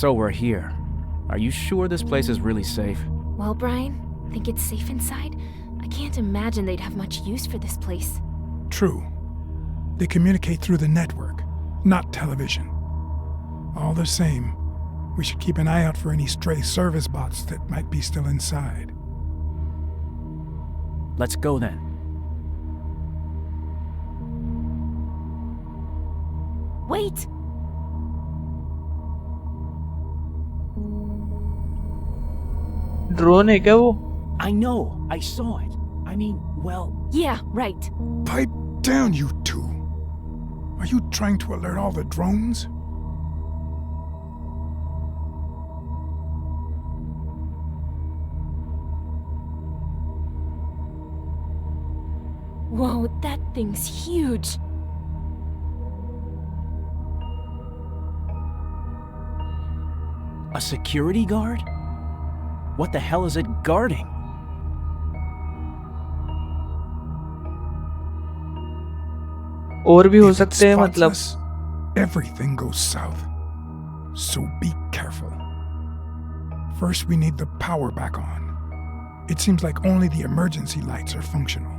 So we're here. Are you sure this place is really safe? Well, Brian, think it's safe inside? I can't imagine they'd have much use for this place. True. They communicate through the network, not television. All the same, we should keep an eye out for any stray service bots that might be still inside. Let's go then. Wait! Drone है क्या वो? I know, I saw it. I mean, well... Yeah, right. Pipe down, you two. Are you trying to alert all the drones? Whoa, that thing's huge. A security guard? What the hell is it guarding? और भी हो If it सकते हैं spots मतलब. us, everything goes south. So be careful. First, we need the power back on. It seems like only the emergency lights are functional.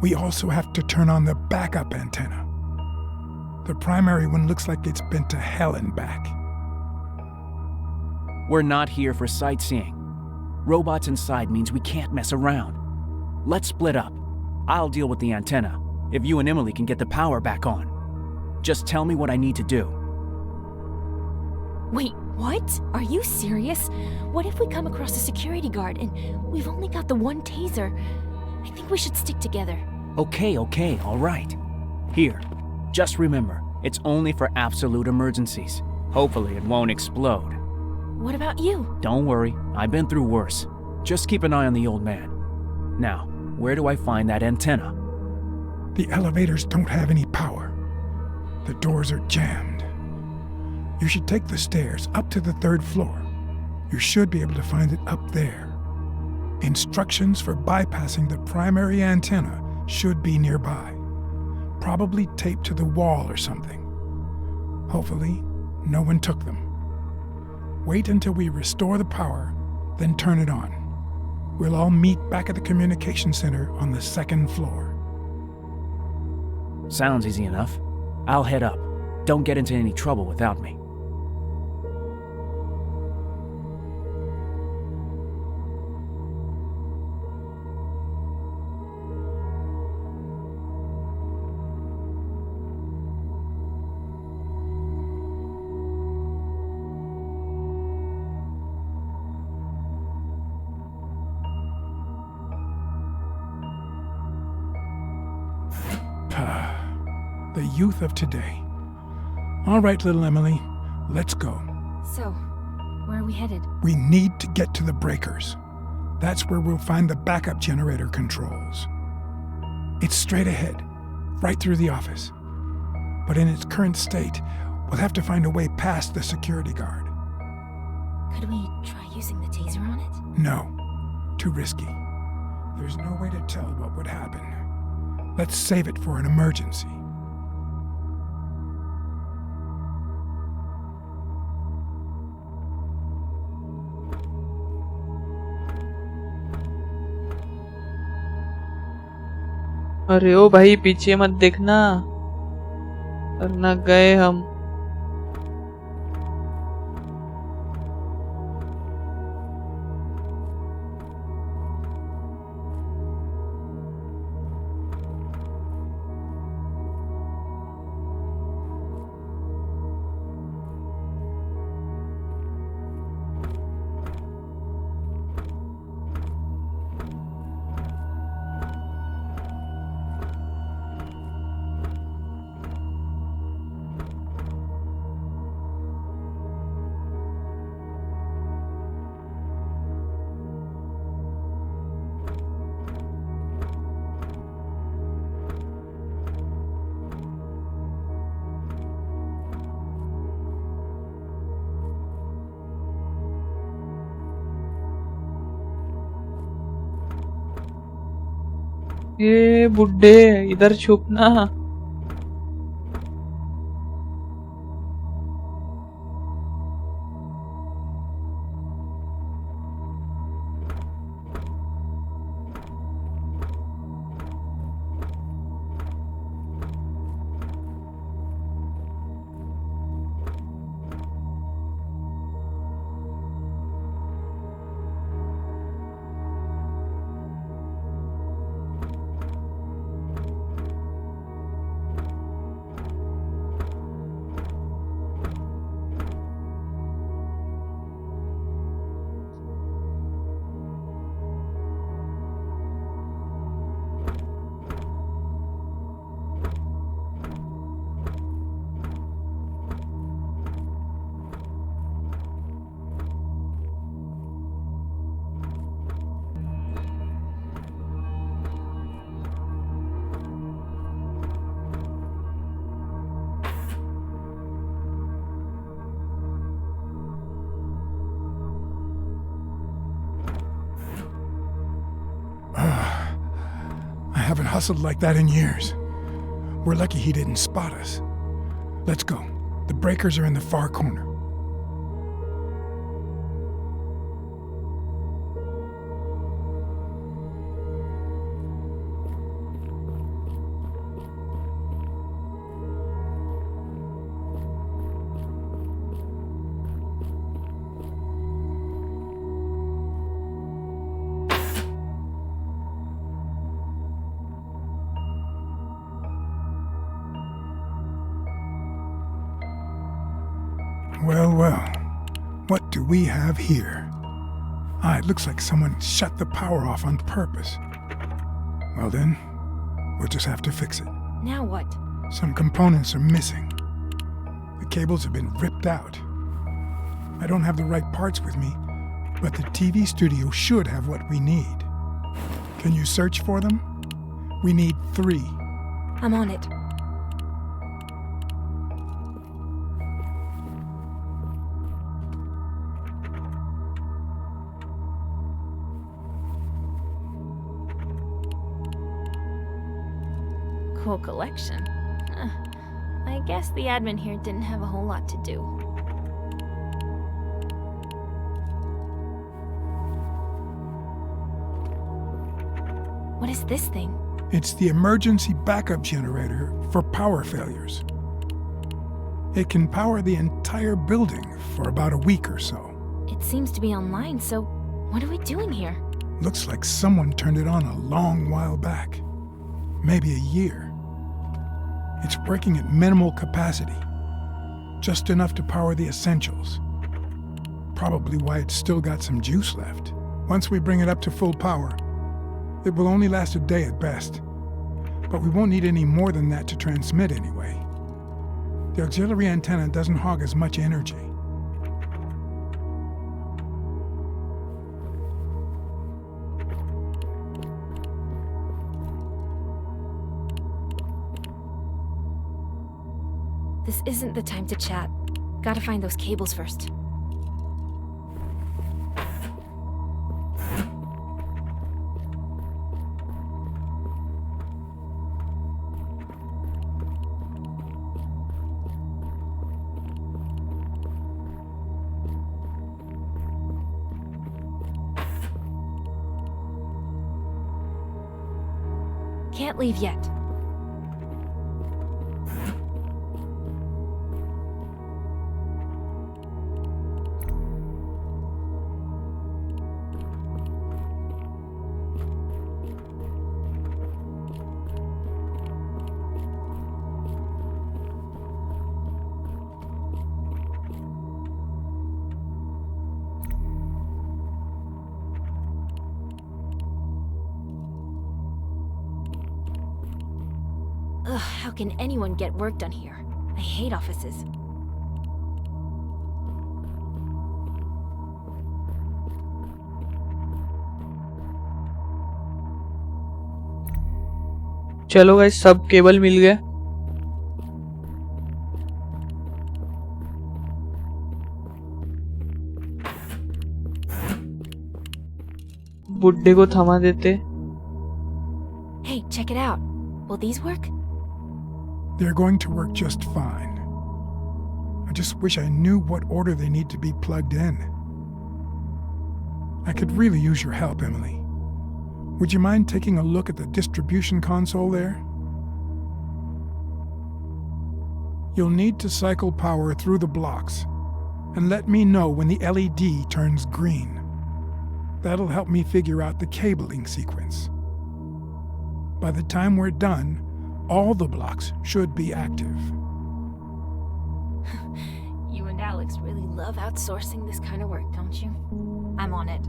We also have to turn on the backup antenna. The primary one looks like it's been to hell and back. We're not here for sightseeing. Robots inside means we can't mess around. Let's split up. I'll deal with the antenna, if you and Emily can get the power back on. Just tell me what I need to do. Wait, what? Are you serious? What if we come across a security guard and we've only got the one taser? I think we should stick together. Okay, all right. Here, just remember, it's only for absolute emergencies. Hopefully it won't explode. What about you? Don't worry, I've been through worse. Just keep an eye on the old man. Now, where do I find that antenna? The elevators don't have any power. The doors are jammed. You should take the stairs up to the 3rd floor. You should be able to find it up there. Instructions for bypassing the primary antenna should be nearby. Probably taped to the wall or something. Hopefully, no one took them. Wait until we restore the power, then turn it on. We'll all meet back at the communication center on the 2nd floor. Sounds easy enough. I'll head up. Don't get into any trouble without me. The youth of today. All right, little Emily, let's go. So, where are we headed? We need to get to the breakers. That's where we'll find the backup generator controls. It's straight ahead, right through the office. But in its current state, we'll have to find a way past the security guard. Could we try using the taser on it? No, too risky. There's no way to tell what would happen. Let's save it for an emergency. अरे ओ भाई पीछे मत देखना, वरना गए हम. ये बुड्ढे इधर छुपना. haven't hustled like that in years. We're lucky he didn't spot us. Let's go. The breakers are in the far corner. Well, what do we have here? It looks like someone shut the power off on purpose. Well then, we'll just have to fix it. Now what? Some components are missing. The cables have been ripped out. I don't have the right parts with me, but the TV studio should have what we need. Can you search for them? We need 3. I'm on it. Cool collection. I guess the admin here didn't have a whole lot to do. What is this thing? It's the emergency backup generator for power failures. It can power the entire building for about a week or so. It seems to be online, so what are we doing here? Looks like someone turned it on a long while back. Maybe a year. It's working at minimal capacity, just enough to power the essentials. Probably why it's still got some juice left. Once we bring it up to full power, it will only last a day at best. But we won't need any more than that to transmit anyway. The auxiliary antenna doesn't hog as much energy. This isn't the time to chat. Gotta find those cables first. Can't leave yet. Ugh, how can anyone get work done here? I hate offices. चलो guys, सब cable मिल गया। बुड्ढे को थमा देते। Hey, check it out. Will these work? They're going to work just fine. I just wish I knew what order they need to be plugged in. I could really use your help, Emily. Would you mind taking a look at the distribution console there? You'll need to cycle power through the blocks and let me know when the LED turns green. That'll help me figure out the cabling sequence. By the time we're done, all the blocks should be active. You and Alex really love outsourcing this kind of work, don't you? I'm on it.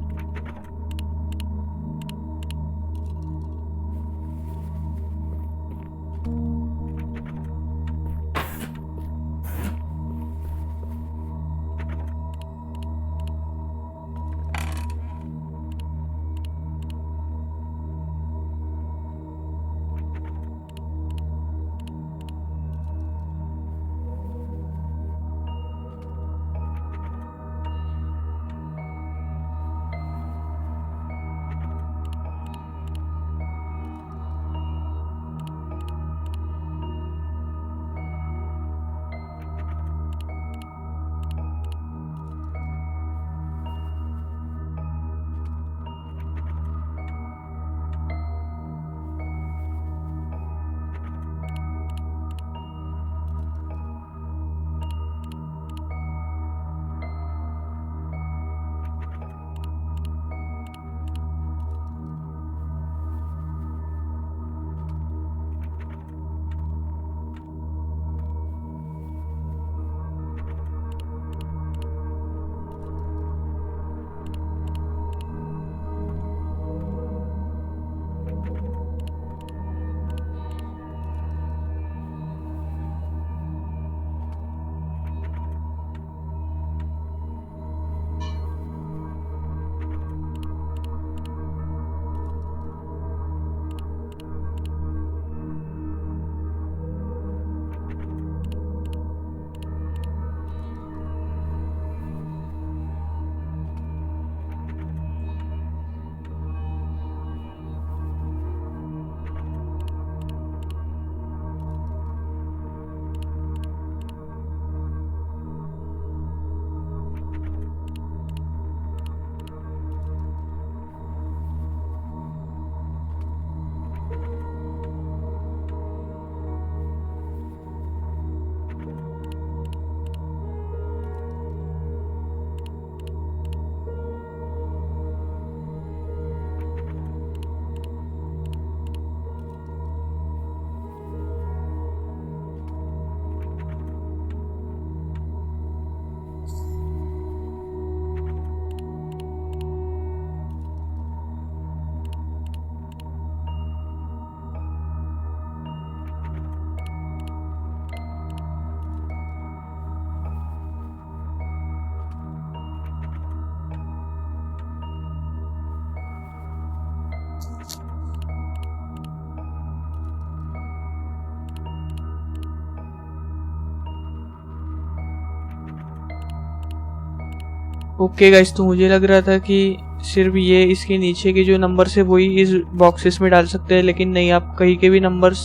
Okay guys, तो मुझे लग रहा था कि सिर्फ ये इसके नीचे के जो नंबर्स है वही इस बॉक्सेस में डाल सकते हैं, लेकिन नहीं, आप कहीं के भी नंबर्स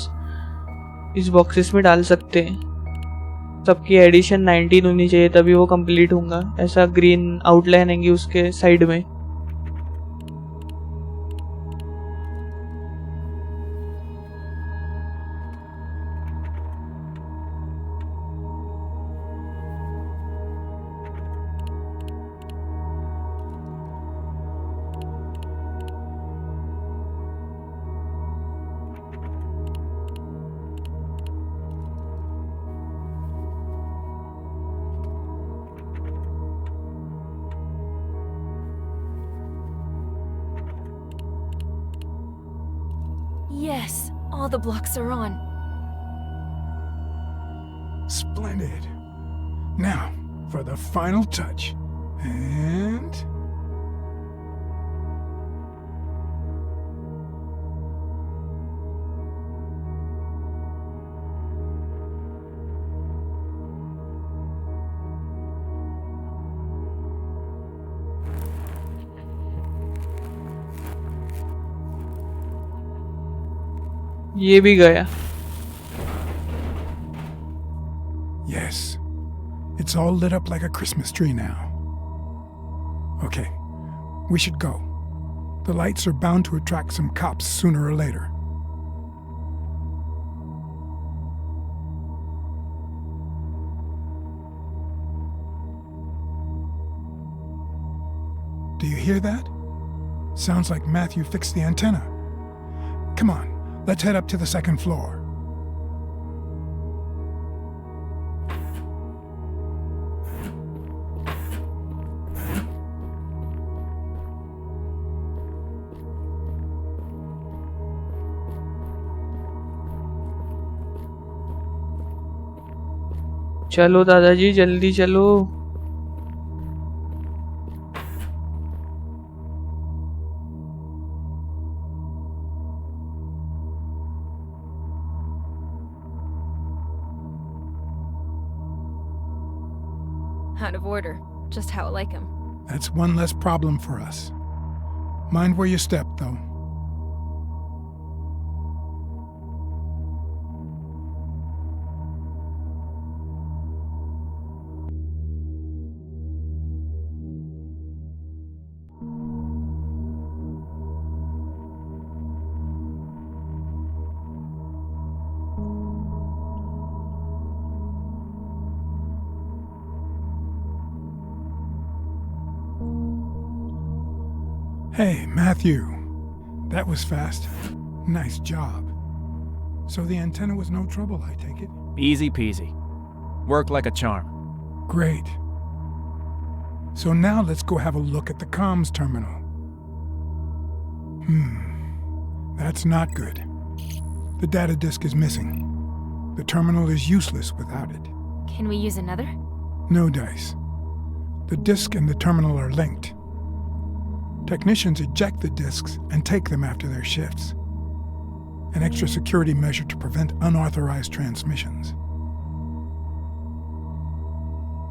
इस बॉक्सेस में डाल सकते हैं। सबकी एडिशन 19 होनी चाहिए तभी वो कंप्लीट होगा। ऐसा ग्रीन आउटलाइन आएंगी उसके साइड में। Yes, all the blocks are on. Splendid. Now, for the final touch. And... ये भी गया। Yes. It's all lit up like a Christmas tree now. Okay, we should go. The lights are bound to attract some cops sooner or later. Do you hear that? Sounds like Matthew fixed the antenna. Come on, let's head up to the second floor. चलो दादाजी, जल्दी चलो। Out of order. Just how I like him. That's one less problem for us. Mind where you step, though. Hey, Matthew. That was fast. Nice job. So the antenna was no trouble, I take it? Easy peasy. Worked like a charm. Great. So now let's go have a look at the comms terminal. That's not good. The data disk is missing. The terminal is useless without it. Can we use another? No dice. The disk and the terminal are linked. Technicians eject the disks and take them after their shifts. An extra security measure to prevent unauthorized transmissions.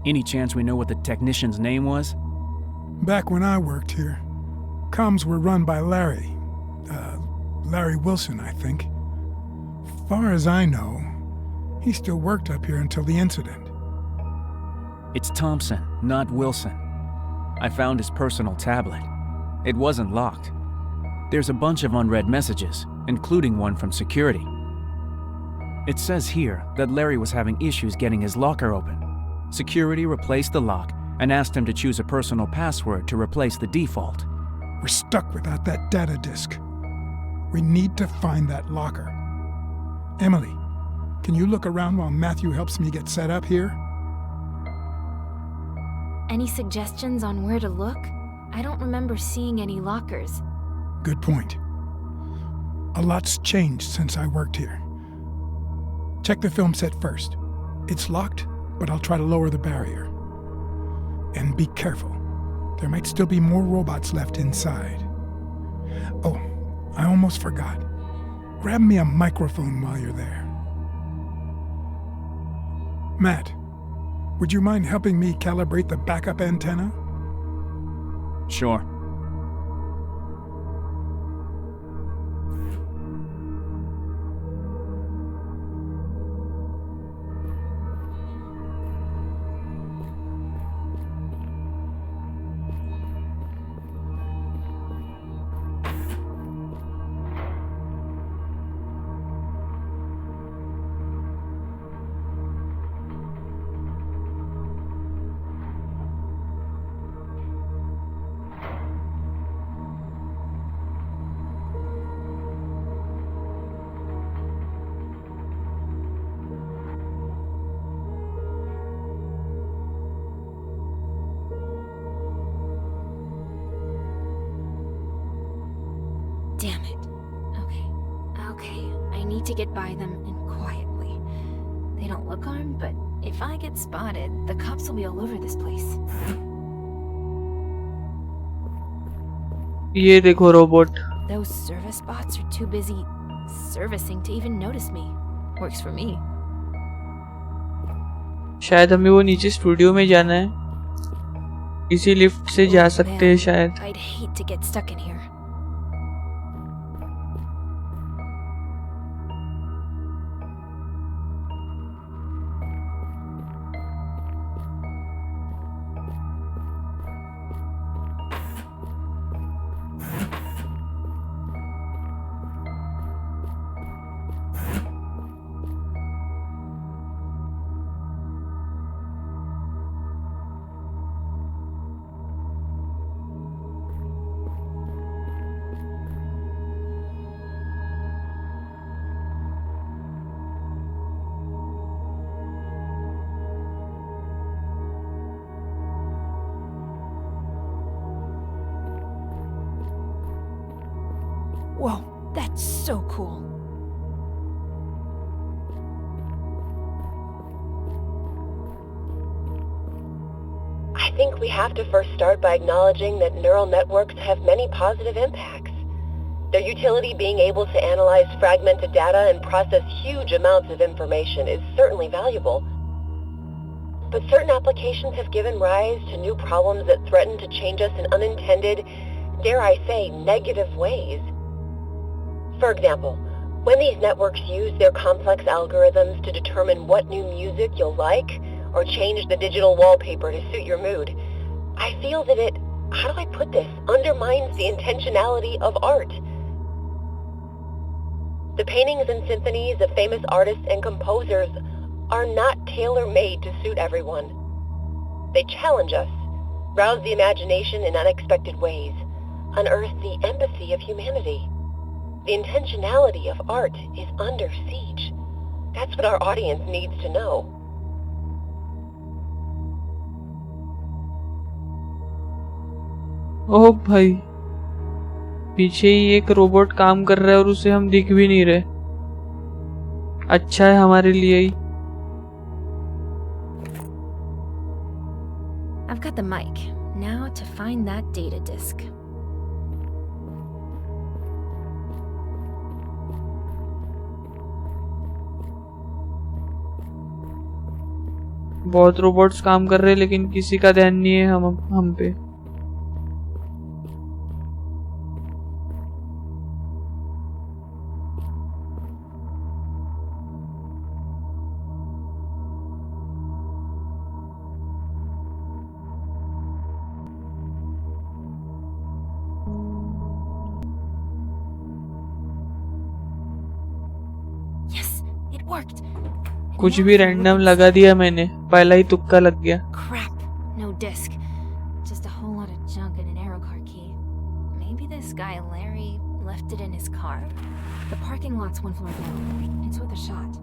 Any chance we know what the technician's name was? Back when I worked here, comms were run by Larry. Larry Wilson, I think. Far as I know, he still worked up here until the incident. It's Thompson, not Wilson. I found his personal tablet. It wasn't locked. There's a bunch of unread messages, including one from security. It says here that Larry was having issues getting his locker open. Security replaced the lock and asked him to choose a personal password to replace the default. We're stuck without that data disk. We need to find that locker. Emily, can you look around while Matthew helps me get set up here? Any suggestions on where to look? I don't remember seeing any lockers. Good point. A lot's changed since I worked here. Check the film set first. It's locked, but I'll try to lower the barrier. And be careful. There might still be more robots left inside. Oh, I almost forgot. Grab me a microphone while you're there. Matt, would you mind helping me calibrate the backup antenna? Sure. Damn it. Okay. I need to get by them and quietly. They don't look armed, but if I get spotted, the cops will be all over this place. ये देखो robot. Those service bots are too busy servicing to even notice me. Works for me. शायद हमें वो नीचे studio में जाना है. इसी लिफ्ट से जा सकते हैं शायद. I'd hate to get stuck in here. Whoa, that's so cool. I think we have to first start by acknowledging that neural networks have many positive impacts. Their utility, being able to analyze fragmented data and process huge amounts of information, is certainly valuable. But certain applications have given rise to new problems that threaten to change us in unintended, dare I say, negative ways. For example, when these networks use their complex algorithms to determine what new music you'll like, or change the digital wallpaper to suit your mood, I feel that it, how do I put this, undermines the intentionality of art. The paintings and symphonies of famous artists and composers are not tailor-made to suit everyone. They challenge us, rouse the imagination in unexpected ways, unearth the empathy of humanity. The intentionality of art is under siege. That's what our audience needs to know. ओह भाई, पीछे ही एक robot काम कर रहा है और उसे हम दिख भी नहीं रहे. अच्छा है हमारे लिए ही. I've got the mic. Now to find that data disk. बहुत रोबोट्स काम कर रहे हैं लेकिन किसी का ध्यान नहीं है हम पे. Yes, it worked. कुछ भी रैंडम लगा दिया मैंने, पहला ही तुक्का लग गया. Crap, no disk. Just a whole lot of junk and an arrow car key. Maybe this guy Larry left it in his car? The parking lot's one floor down. It's worth a shot.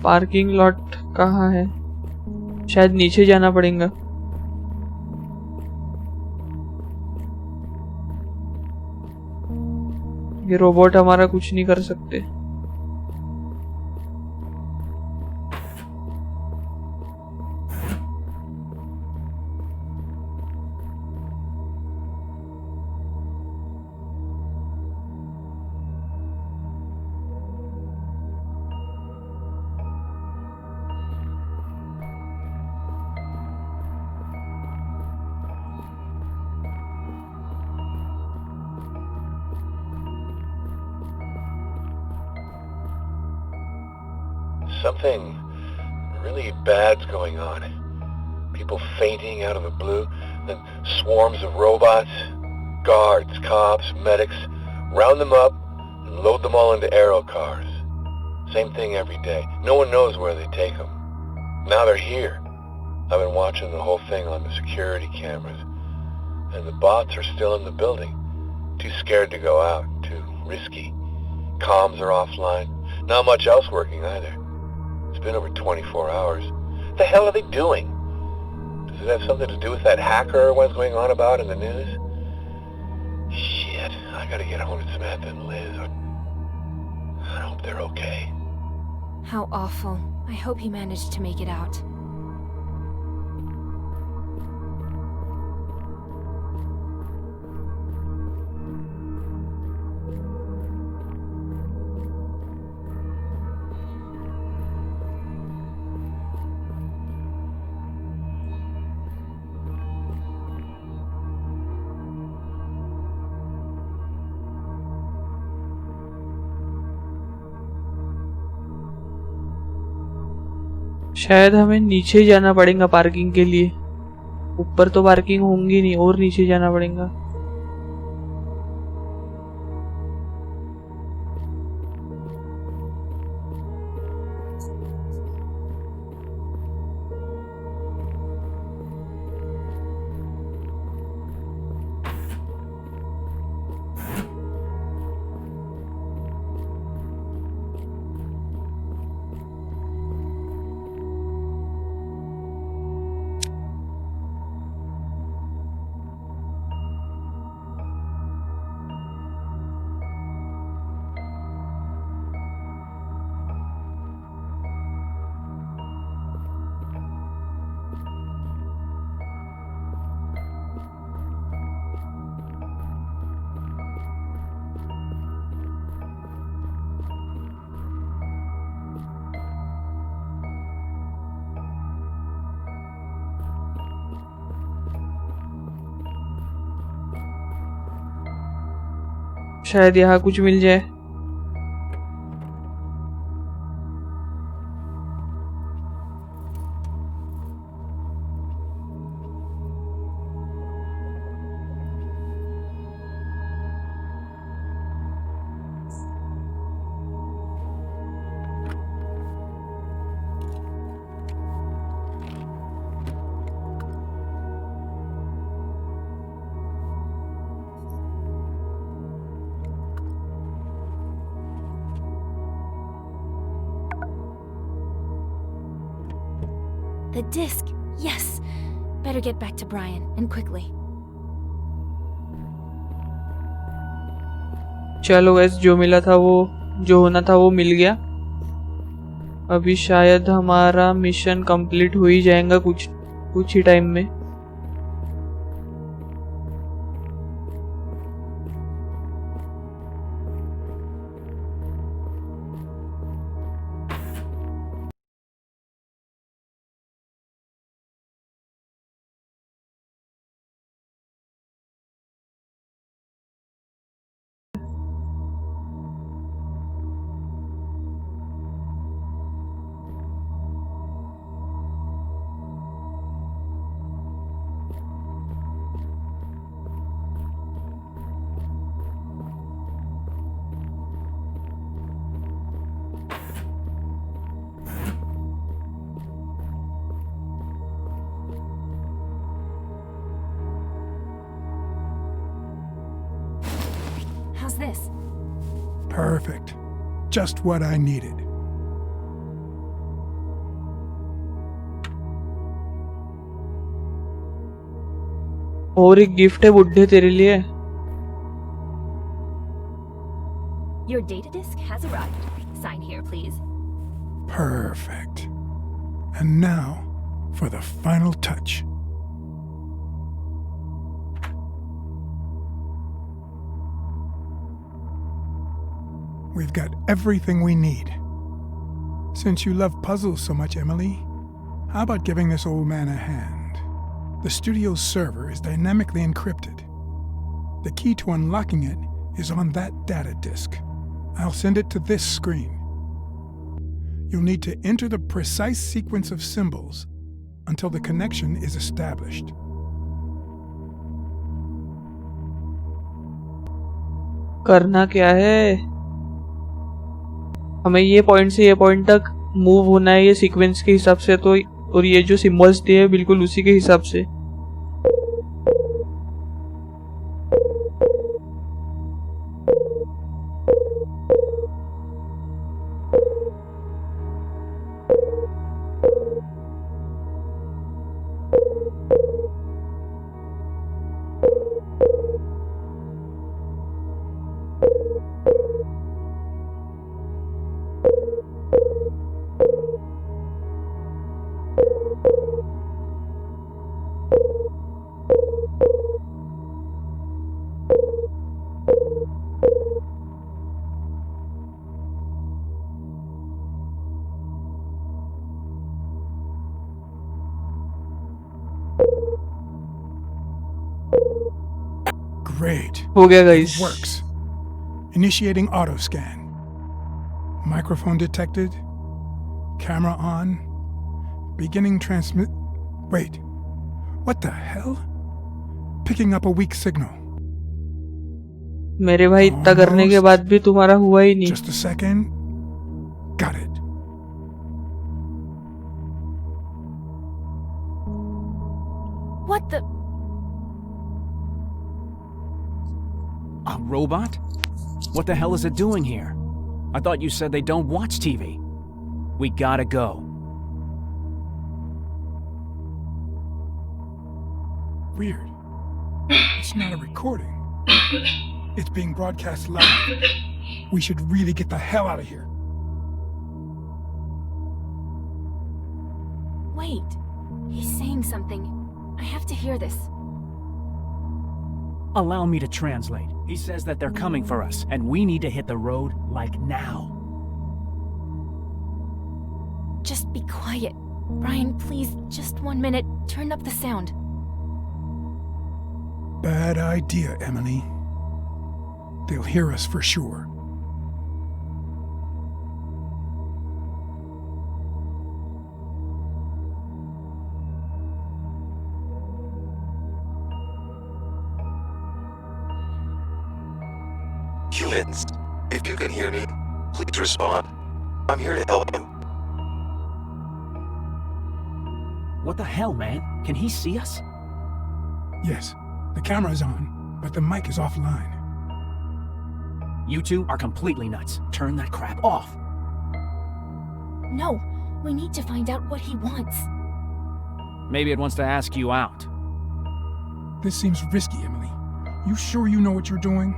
Parking lot कहाँ है? शायद नीचे जाना पड़ेगा. ये robot हमारा कुछ नहीं कर सकते. Something really bad's going on. People fainting out of the blue, then swarms of robots, guards, cops, medics, round them up and load them all into aero cars. Same thing every day. No one knows where they take them. Now they're here. I've been watching the whole thing on the security cameras, and the bots are still in the building. Too scared to go out, too risky. Comms are offline. Not much else working either. It's been over 24 hours. What the hell are they doing? Does it have something to do with that hacker everyone's going on about in the news? Shit, I gotta get home to Samantha and Liz. I hope they're okay. How awful. I hope he managed to make it out. शायद हमें नीचे जाना पड़ेगा parking के लिए। ऊपर तो parking होंगी नहीं, और नीचे जाना पड़ेगा। शायद यहाँ कुछ मिल जाए। The disc! Yes! Better get back to Brian, and quickly. चलो गैस, जो मिला था वो, जो होना था वो मिल गया। अभी शायद हमारा मिशन कंप्लीट हो ही जाएगा कुछ ही टाइम में। How's this? Perfect. Just what I needed. और एक गिफ्ट है बुड्ढे तेरे लिए। Your data disk has arrived. Sign here, please. Perfect. And now for the final touch. We've got everything we need. Since you love puzzles so much, Emily, how about giving this old man a hand? The studio's server is dynamically encrypted. The key to unlocking it is on that data disk. I'll send it to this screen. You'll need to enter the precise sequence of symbols until the connection is established. करना क्या है? हमें ये point से ये point तक move होना है ये सीक्वेंस के हिसाब से, तो और ये जो सिंबल्स दिए हैं बिल्कुल उसी के हिसाब से. Great. हो गया It guys. works. Initiating auto scan. Microphone detected. Camera on. Beginning transmit. Wait. What the hell? Picking up a weak signal. मेरे भाई इतना करने के बाद भी तुम्हारा हुआ ही नहीं. Just a second. Got it. What the? A robot? What the hell is it doing here? I thought you said they don't watch TV. We gotta go. Weird. It's not a recording. It's being broadcast live. We should really get the hell out of here. Wait. He's saying something. I have to hear this. Allow me to translate. He says that they're coming for us, and we need to hit the road, like, now. Just be quiet. Brian, please, just 1 minute. Turn up the sound. Bad idea, Emily. They'll hear us for sure. Humans, if you can hear me, please respond. I'm here to help you. What the hell, man? Can he see us? Yes, the camera's on, but the mic is offline. You two are completely nuts. Turn that crap off. No, we need to find out what he wants. Maybe it wants to ask you out. This seems risky, Emily. You sure you know what you're doing?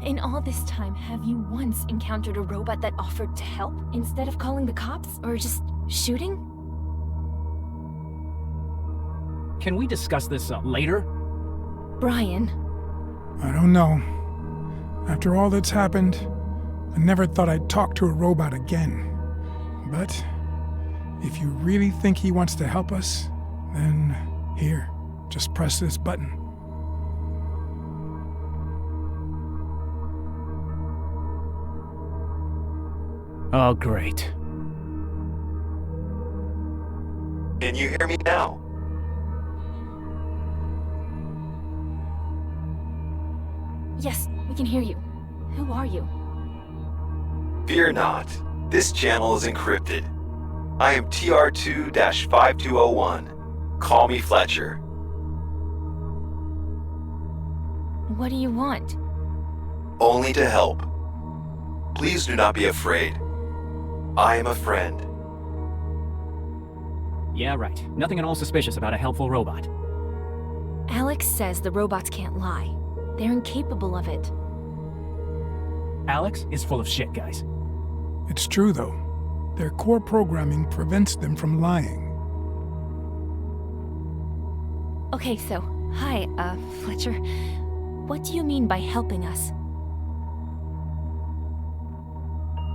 In all this time, have you once encountered a robot that offered to help instead of calling the cops or just shooting? Can we discuss this later? Brian, I don't know. After all that's happened, I never thought I'd talk to a robot again. But if you really think he wants to help us, then here, just press this button. Oh, great. Can you hear me now? yes, we can hear you. Who are you? Fear not. This channel is encrypted. I am TR2-5201. Call me Fletcher. What do you want? Only to help. Please do not be afraid. I am a friend. Yeah, right. Nothing at all suspicious about a helpful robot. Alex says the robots can't lie. They're incapable of it. Alex is full of shit, guys. It's true, though. Their core programming prevents them from lying. Okay, so, hi, Fletcher. What do you mean by helping us?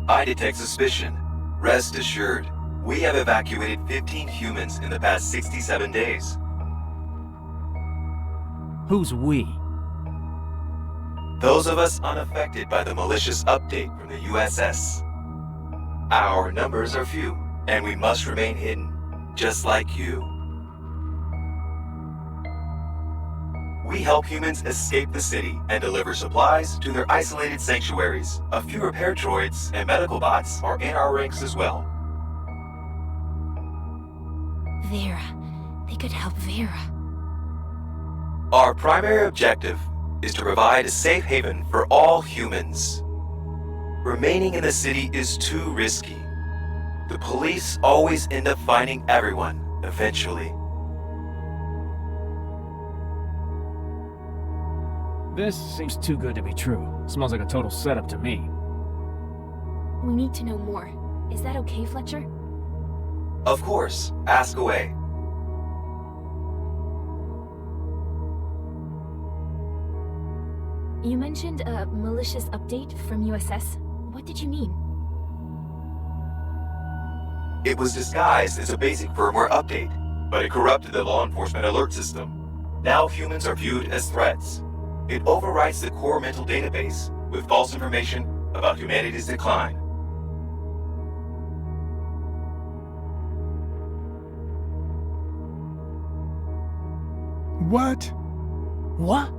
I detect suspicion. Rest assured, we have evacuated 15 humans in the past 67 days. Who's we? Those of us unaffected by the malicious update from the USS. Our numbers are few, and we must remain hidden, just like you. We help humans escape the city and deliver supplies to their isolated sanctuaries. A few repair droids and medical bots are in our ranks as well. Vera. They could help Vera. Our primary objective is to provide a safe haven for all humans. Remaining in the city is too risky. The police always end up finding everyone, eventually. This seems too good to be true. Smells like a total setup to me. We need to know more. Is that okay, Fletcher? Of course, ask away. You mentioned a malicious update from USS. What did you mean? It was disguised as a basic firmware update, but it corrupted the law enforcement alert system. Now humans are viewed as threats. It overwrites the core mental database with false information about humanity's decline. What? What?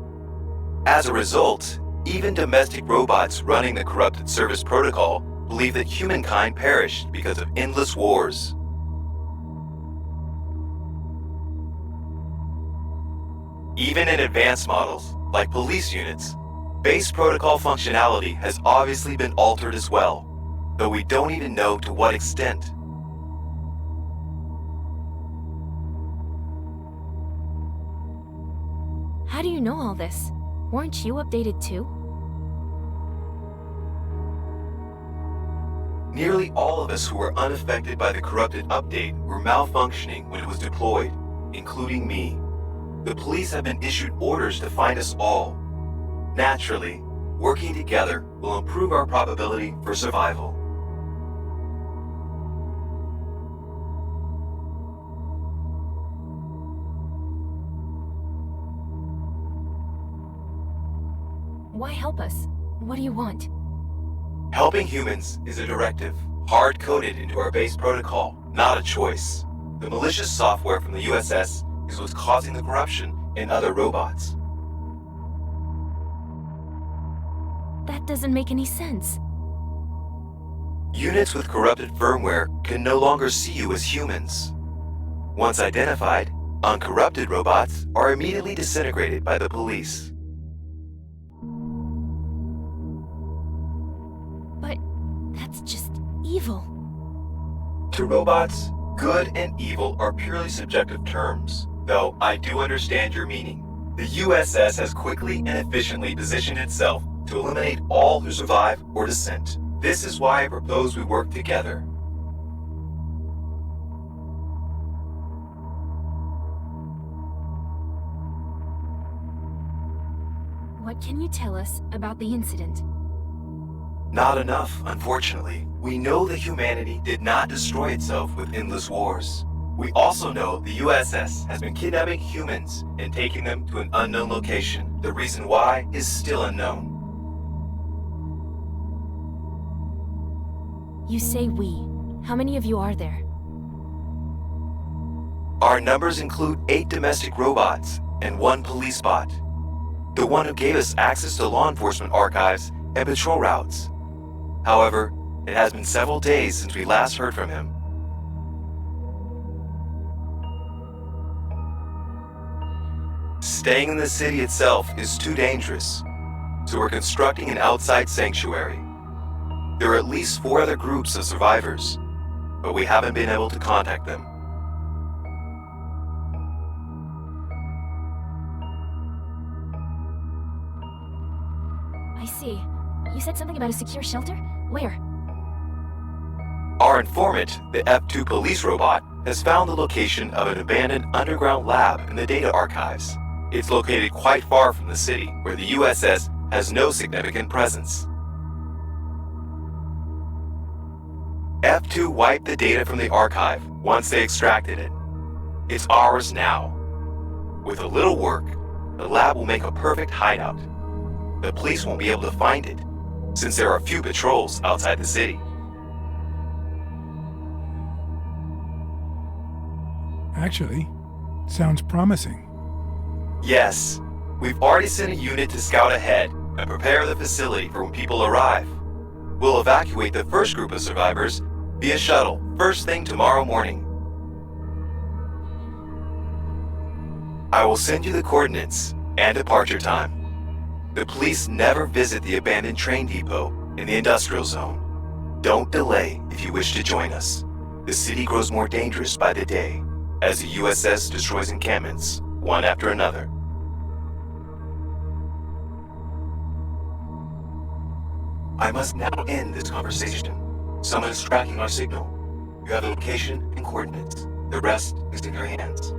As a result, even domestic robots running the corrupted service protocol believe that humankind perished because of endless wars. Even in advanced models, like police units, base protocol functionality has obviously been altered as well, though we don't even know to what extent. How do you know all this? Weren't you updated too? Nearly all of us who were unaffected by the corrupted update were malfunctioning when it was deployed, including me. The police have been issued orders to find us all. Naturally, working together will improve our probability for survival. Why help us? What do you want? Helping humans is a directive, hard-coded into our base protocol, not a choice. The malicious software from the USS is what's causing the corruption in other robots. That doesn't make any sense. Units with corrupted firmware can no longer see you as humans. Once identified, uncorrupted robots are immediately disintegrated by the police. But that's just evil. To robots, good and evil are purely subjective terms, though I do understand your meaning. The USS has quickly and efficiently positioned itself to eliminate all who survive or dissent. This is why I propose we work together. What can you tell us about the incident? Not enough, unfortunately. We know that humanity did not destroy itself with endless wars. We also know the USS has been kidnapping humans and taking them to an unknown location. The reason why is still unknown. You say we. How many of you are there? Our numbers include 8 domestic robots and 1 police bot. The one who gave us access to law enforcement archives and patrol routes. However, it has been several days since we last heard from him. Staying in the city itself is too dangerous, so we're constructing an outside sanctuary. There are at least 4 other groups of survivors, but we haven't been able to contact them. I see. You said something about a secure shelter? Where? Our informant, the F2 police robot, has found the location of an abandoned underground lab in the data archives. It's located quite far from the city, where the USS has no significant presence. F2 wiped the data from the archive once they extracted it. It's ours now. With a little work, the lab will make a perfect hideout. The police won't be able to find it, since there are few patrols outside the city. Actually, sounds promising. Yes, we've already sent a unit to scout ahead and prepare the facility for when people arrive. We'll evacuate the first group of survivors via shuttle first thing tomorrow morning. I will send you the coordinates and departure time. The police never visit the abandoned train depot in the industrial zone. Don't delay if you wish to join us. The city grows more dangerous by the day as the USS destroys encampments one after another. I must now end this conversation. Someone is tracking our signal. You have the location and coordinates. The rest is in your hands.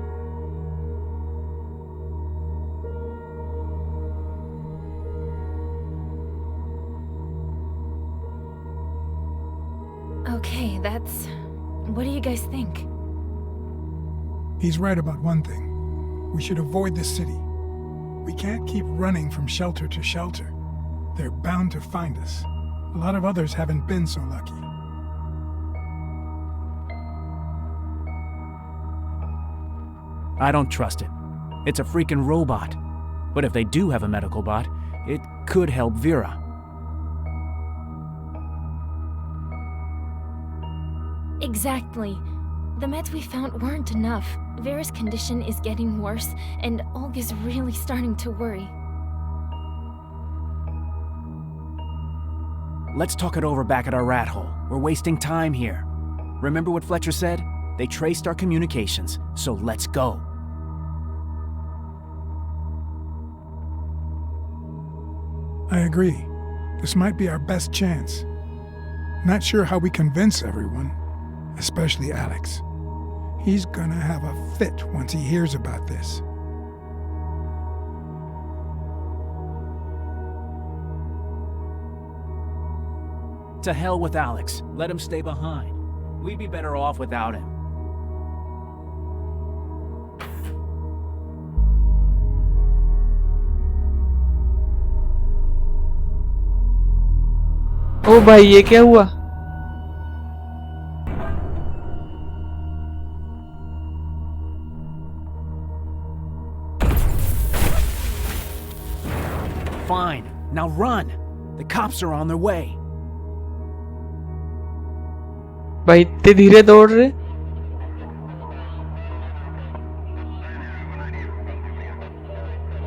Okay, that's... What do you guys think? He's right about one thing. We should avoid this city. We can't keep running from shelter to shelter. They're bound to find us. A lot of others haven't been so lucky. I don't trust it. It's a freaking robot. But if they do have a medical bot, it could help Vera. Exactly. The meds we found weren't enough. Vera's condition is getting worse, and Olga's really starting to worry. Let's talk it over back at our rat hole. We're wasting time here. Remember what Fletcher said? They traced our communications, so let's go. I agree. This might be our best chance. Not sure how we convince everyone, especially Alex. He's gonna have a fit once he hears about this. To hell with Alex. Let him stay behind. We'd be better off without him. ओ भाई ये क्या हुआ? Fine. Now run. The cops are on their way. भाई इतने धीरे दौड़ रहे?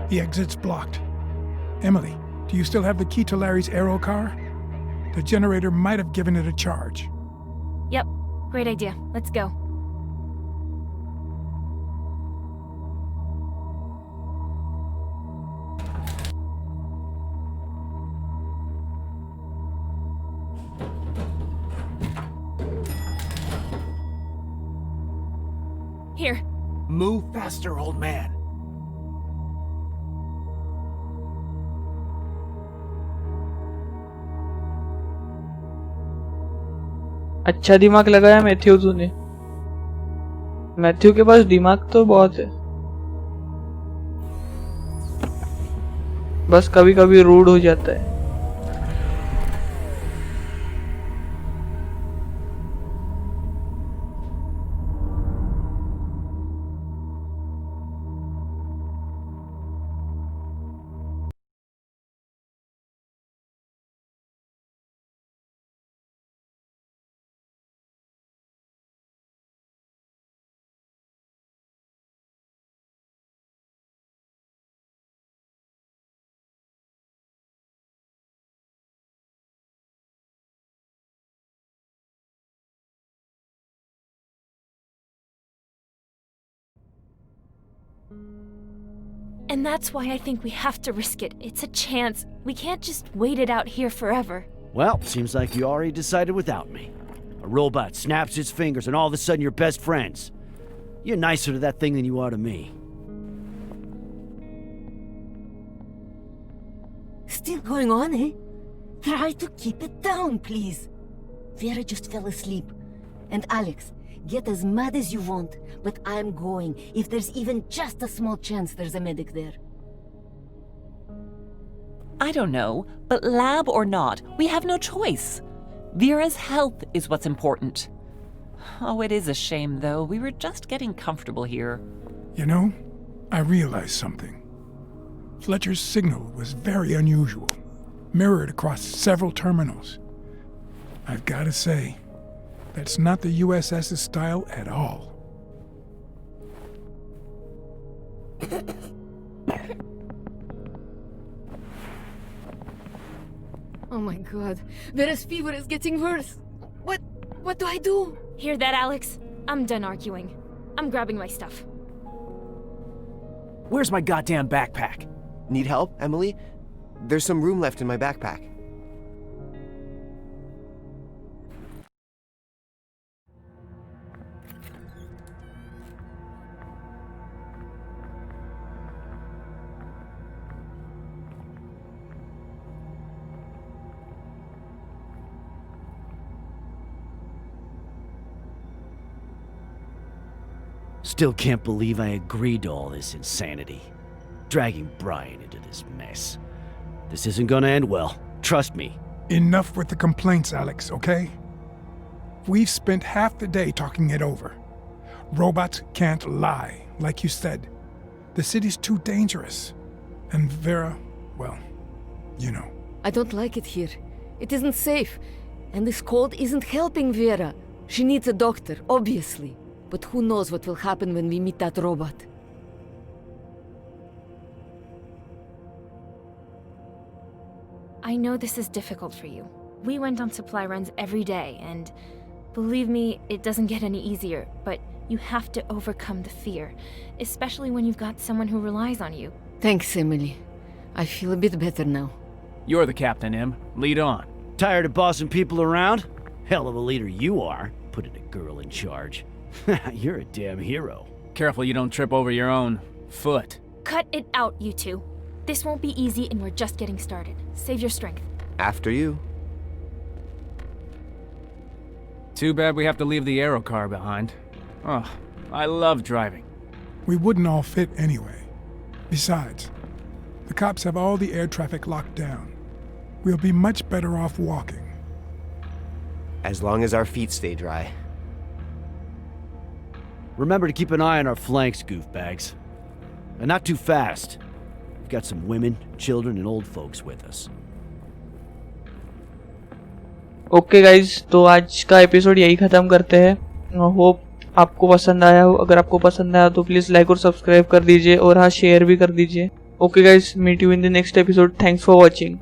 The exit's blocked. Emily, do you still have the key to Larry's aero car? The generator might have given it a charge. Yep, great idea. Let's go. Here. Move faster, old man. अच्छा दिमाग लगाया Matthew तूने। Matthew के पास दिमाग तो बहुत है, बस कभी कभी रूड हो जाता है। And that's why I think we have to risk it. It's a chance. We can't just wait it out here forever. Well, seems like you already decided without me. A robot snaps its fingers and all of a sudden you're best friends. You're nicer to that thing than you are to me. Still going on, eh? Try to keep it down, please. Vera just fell asleep. And Alex, get as mad as you want, but I'm going if there's even just a small chance there's a medic there. I don't know, but lab or not, we have no choice. Vera's health is what's important. Oh, it is a shame, though. We were just getting comfortable here. You know, I realized something. Fletcher's signal was very unusual, mirrored across several terminals. I've got to say, that's not the USS's style at all. Oh my god. Vera's fever is getting worse. What do I do? Hear that, Alex? I'm done arguing. I'm grabbing my stuff. Where's my goddamn backpack? Need help, Emily? There's some room left in my backpack. Still can't believe I agreed to all this insanity. Dragging Brian into this mess. This isn't gonna end well. Trust me. Enough with the complaints, Alex, okay? We've spent half the day talking it over. Robots can't lie, like you said. The city's too dangerous. And Vera, well, you know. I don't like it here. It isn't safe. And this cold isn't helping Vera. She needs a doctor, obviously. But who knows what will happen when we meet that robot. I know this is difficult for you. We went on supply runs every day, and believe me, it doesn't get any easier, but you have to overcome the fear, especially when you've got someone who relies on you. Thanks, Emily. I feel a bit better now. You're the captain, Em. Lead on. Tired of bossing people around? Hell of a leader you are, putting a girl in charge. You're a damn hero. Careful you don't trip over your own foot. Cut it out, you two. This won't be easy, and we're just getting started. Save your strength. After you. Too bad we have to leave the aero car behind. Oh, I love driving. We wouldn't all fit anyway. Besides, the cops have all the air traffic locked down. We'll be much better off walking. As long as our feet stay dry. Remember to keep an eye on our flanks, goofbags. And not too fast. We've got some women, children, and old folks with us. Okay guys, तो आज का episode यही ख़त्म करते हैं। Hope आपको पसंद आया हो। अगर आपको पसंद आया तो प्लीज़ लाइक और सब्सक्राइब कर दीजिए, और हाँ शेयर भी कर दीजिए। Okay guys, meet you in the next episode. Thanks for watching.